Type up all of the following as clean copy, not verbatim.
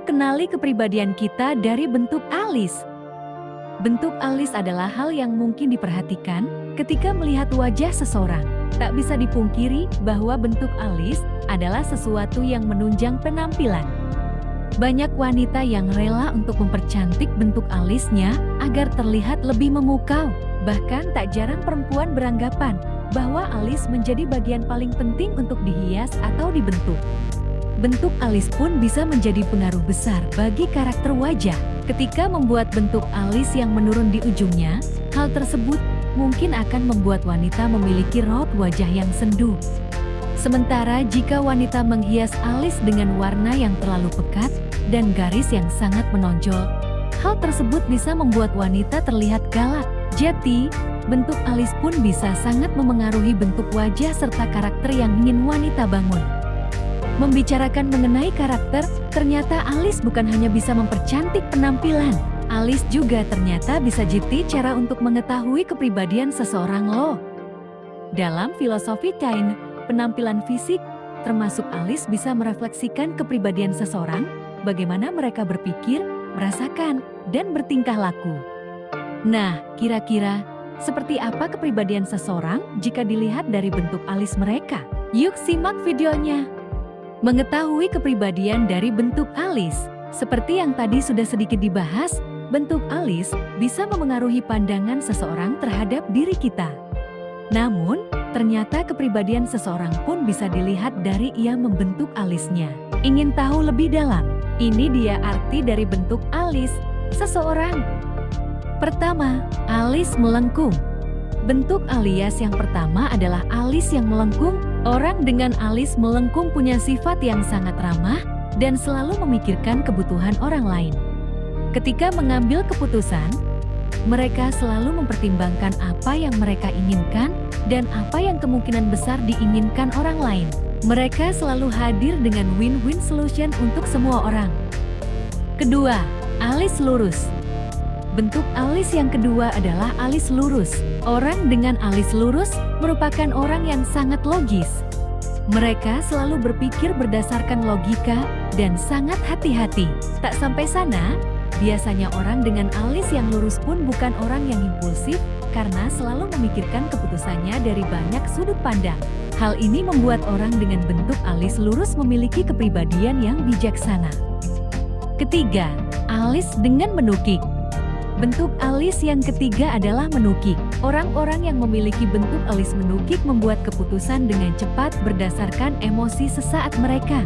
Yuk kenali kepribadian kita dari bentuk alis. Bentuk alis adalah hal yang mungkin diperhatikan ketika melihat wajah seseorang. Tak bisa dipungkiri bahwa bentuk alis adalah sesuatu yang menunjang penampilan. Banyak wanita yang rela untuk mempercantik bentuk alisnya agar terlihat lebih memukau. Bahkan tak jarang perempuan beranggapan bahwa alis menjadi bagian paling penting untuk dihias atau dibentuk. Bentuk alis pun bisa menjadi pengaruh besar bagi karakter wajah. Ketika membuat bentuk alis yang menurun di ujungnya, hal tersebut mungkin akan membuat wanita memiliki raut wajah yang sendu. Sementara jika wanita menghias alis dengan warna yang terlalu pekat dan garis yang sangat menonjol, hal tersebut bisa membuat wanita terlihat galak. Jadi, bentuk alis pun bisa sangat memengaruhi bentuk wajah serta karakter yang ingin wanita bangun. Membicarakan mengenai karakter, ternyata alis bukan hanya bisa mempercantik penampilan. Alis juga ternyata bisa jadi cara untuk mengetahui kepribadian seseorang loh. Dalam filosofi Cain, penampilan fisik, termasuk alis bisa merefleksikan kepribadian seseorang, bagaimana mereka berpikir, merasakan, dan bertingkah laku. Nah, kira-kira seperti apa kepribadian seseorang jika dilihat dari bentuk alis mereka? Yuk simak videonya. Mengetahui kepribadian dari bentuk alis. Seperti yang tadi sudah sedikit dibahas, bentuk alis bisa memengaruhi pandangan seseorang terhadap diri kita. Namun, ternyata kepribadian seseorang pun bisa dilihat dari ia membentuk alisnya. Ingin tahu lebih dalam? Ini dia arti dari bentuk alis seseorang. Pertama, alis melengkung. Bentuk alias yang pertama adalah alis yang melengkung. Orang dengan alis melengkung punya sifat yang sangat ramah dan selalu memikirkan kebutuhan orang lain. Ketika mengambil keputusan, mereka selalu mempertimbangkan apa yang mereka inginkan dan apa yang kemungkinan besar diinginkan orang lain. Mereka selalu hadir dengan win-win solution untuk semua orang. Kedua, alis lurus. Bentuk alis yang kedua adalah alis lurus. Orang dengan alis lurus merupakan orang yang sangat logis. Mereka selalu berpikir berdasarkan logika dan sangat hati-hati. Tak sampai sana, biasanya orang dengan alis yang lurus pun bukan orang yang impulsif karena selalu memikirkan keputusannya dari banyak sudut pandang. Hal ini membuat orang dengan bentuk alis lurus memiliki kepribadian yang bijaksana. Ketiga, alis dengan menukik. Bentuk alis yang ketiga adalah menukik. Orang-orang yang memiliki bentuk alis menukik membuat keputusan dengan cepat berdasarkan emosi sesaat mereka.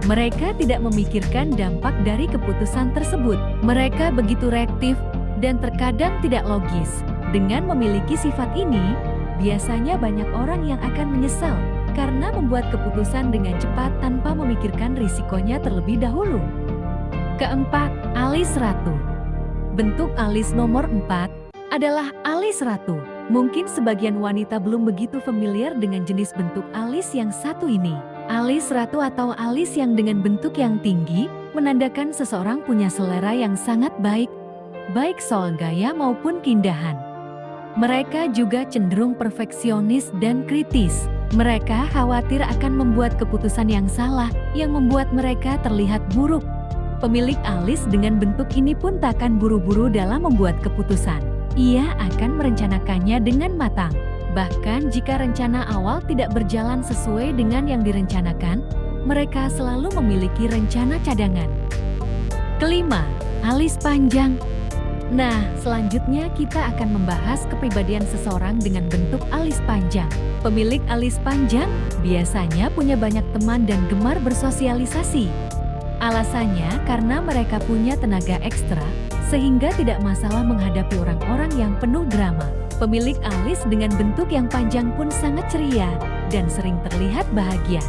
Mereka tidak memikirkan dampak dari keputusan tersebut. Mereka begitu reaktif dan terkadang tidak logis. Dengan memiliki sifat ini, biasanya banyak orang yang akan menyesal karena membuat keputusan dengan cepat tanpa memikirkan risikonya terlebih dahulu. Keempat, alis ratu. Bentuk alis nomor 4 adalah alis ratu. Mungkin sebagian wanita belum begitu familiar dengan jenis bentuk alis yang satu ini. Alis ratu atau alis yang dengan bentuk yang tinggi menandakan seseorang punya selera yang sangat baik, baik soal gaya maupun keindahan. Mereka juga cenderung perfeksionis dan kritis. Mereka khawatir akan membuat keputusan yang salah yang membuat mereka terlihat buruk. Pemilik alis dengan bentuk ini pun takkan buru-buru dalam membuat keputusan. Ia akan merencanakannya dengan matang. Bahkan jika rencana awal tidak berjalan sesuai dengan yang direncanakan, mereka selalu memiliki rencana cadangan. Kelima, alis panjang. Nah, selanjutnya kita akan membahas kepribadian seseorang dengan bentuk alis panjang. Pemilik alis panjang biasanya punya banyak teman dan gemar bersosialisasi. Alasannya karena mereka punya tenaga ekstra, sehingga tidak masalah menghadapi orang-orang yang penuh drama. Pemilik alis dengan bentuk yang panjang pun sangat ceria dan sering terlihat bahagia.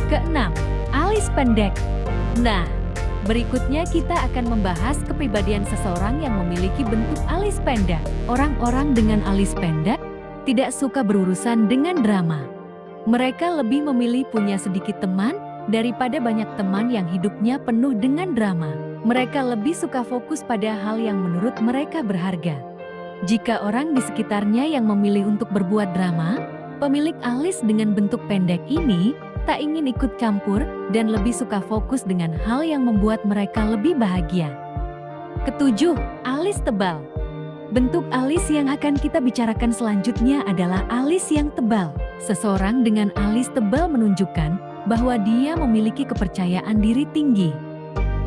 Keenam, alis pendek. Nah, berikutnya kita akan membahas kepribadian seseorang yang memiliki bentuk alis pendek. Orang-orang dengan alis pendek tidak suka berurusan dengan drama. Mereka lebih memilih punya sedikit teman daripada banyak teman yang hidupnya penuh dengan drama. Mereka lebih suka fokus pada hal yang menurut mereka berharga. Jika orang di sekitarnya yang memilih untuk berbuat drama, pemilik alis dengan bentuk pendek ini tak ingin ikut campur, dan lebih suka fokus dengan hal yang membuat mereka lebih bahagia. Ketujuh, alis tebal. Bentuk alis yang akan kita bicarakan selanjutnya adalah alis yang tebal. Seseorang dengan alis tebal menunjukkan bahwa dia memiliki kepercayaan diri tinggi.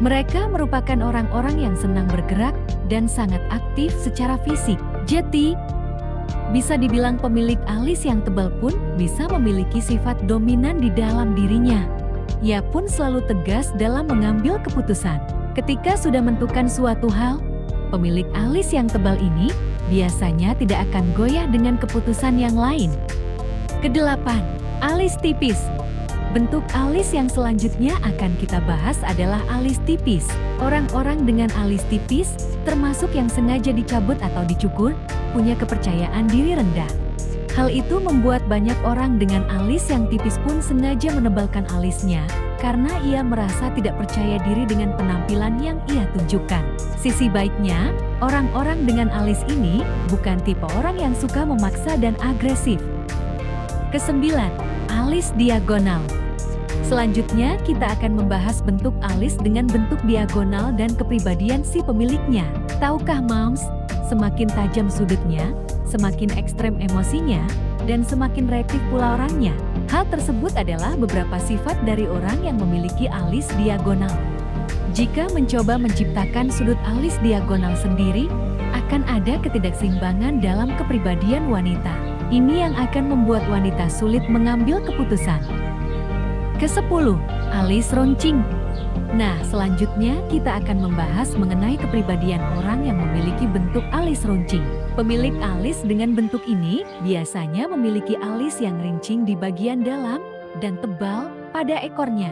Mereka merupakan orang-orang yang senang bergerak dan sangat aktif secara fisik. Jadi, bisa dibilang pemilik alis yang tebal pun bisa memiliki sifat dominan di dalam dirinya. Ia pun selalu tegas dalam mengambil keputusan. Ketika sudah menentukan suatu hal, pemilik alis yang tebal ini biasanya tidak akan goyah dengan keputusan yang lain. Kedelapan, alis tipis. Bentuk alis yang selanjutnya akan kita bahas adalah alis tipis. Orang-orang dengan alis tipis, termasuk yang sengaja dicabut atau dicukur, punya kepercayaan diri rendah. Hal itu membuat banyak orang dengan alis yang tipis pun sengaja menebalkan alisnya, karena ia merasa tidak percaya diri dengan penampilan yang ia tunjukkan. Sisi baiknya, orang-orang dengan alis ini bukan tipe orang yang suka memaksa dan agresif. Kesembilan, alis diagonal. Selanjutnya kita akan membahas bentuk alis dengan bentuk diagonal dan kepribadian si pemiliknya. Tahukah moms, semakin tajam sudutnya, semakin ekstrem emosinya, dan semakin reaktif pula orangnya. Hal tersebut adalah beberapa sifat dari orang yang memiliki alis diagonal. Jika mencoba menciptakan sudut alis diagonal sendiri, akan ada ketidakseimbangan dalam kepribadian wanita. Ini yang akan membuat wanita sulit mengambil keputusan. Kesepuluh, alis runcing. Nah, selanjutnya kita akan membahas mengenai kepribadian orang yang memiliki bentuk alis runcing. Pemilik alis dengan bentuk ini biasanya memiliki alis yang rincing di bagian dalam dan tebal pada ekornya.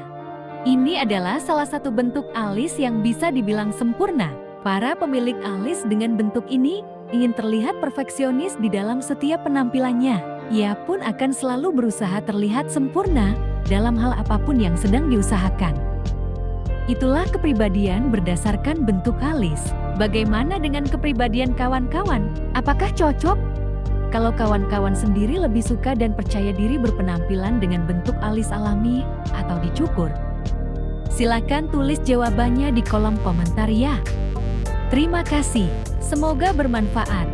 Ini adalah salah satu bentuk alis yang bisa dibilang sempurna. Para pemilik alis dengan bentuk ini ingin terlihat perfeksionis di dalam setiap penampilannya. Ia pun akan selalu berusaha terlihat sempurna dalam hal apapun yang sedang diusahakan. Itulah kepribadian berdasarkan bentuk alis. Bagaimana dengan kepribadian kawan-kawan? Apakah cocok? Kalau kawan-kawan sendiri lebih suka dan percaya diri berpenampilan dengan bentuk alis alami atau dicukur? Silakan tulis jawabannya di kolom komentar ya. Terima kasih, semoga bermanfaat.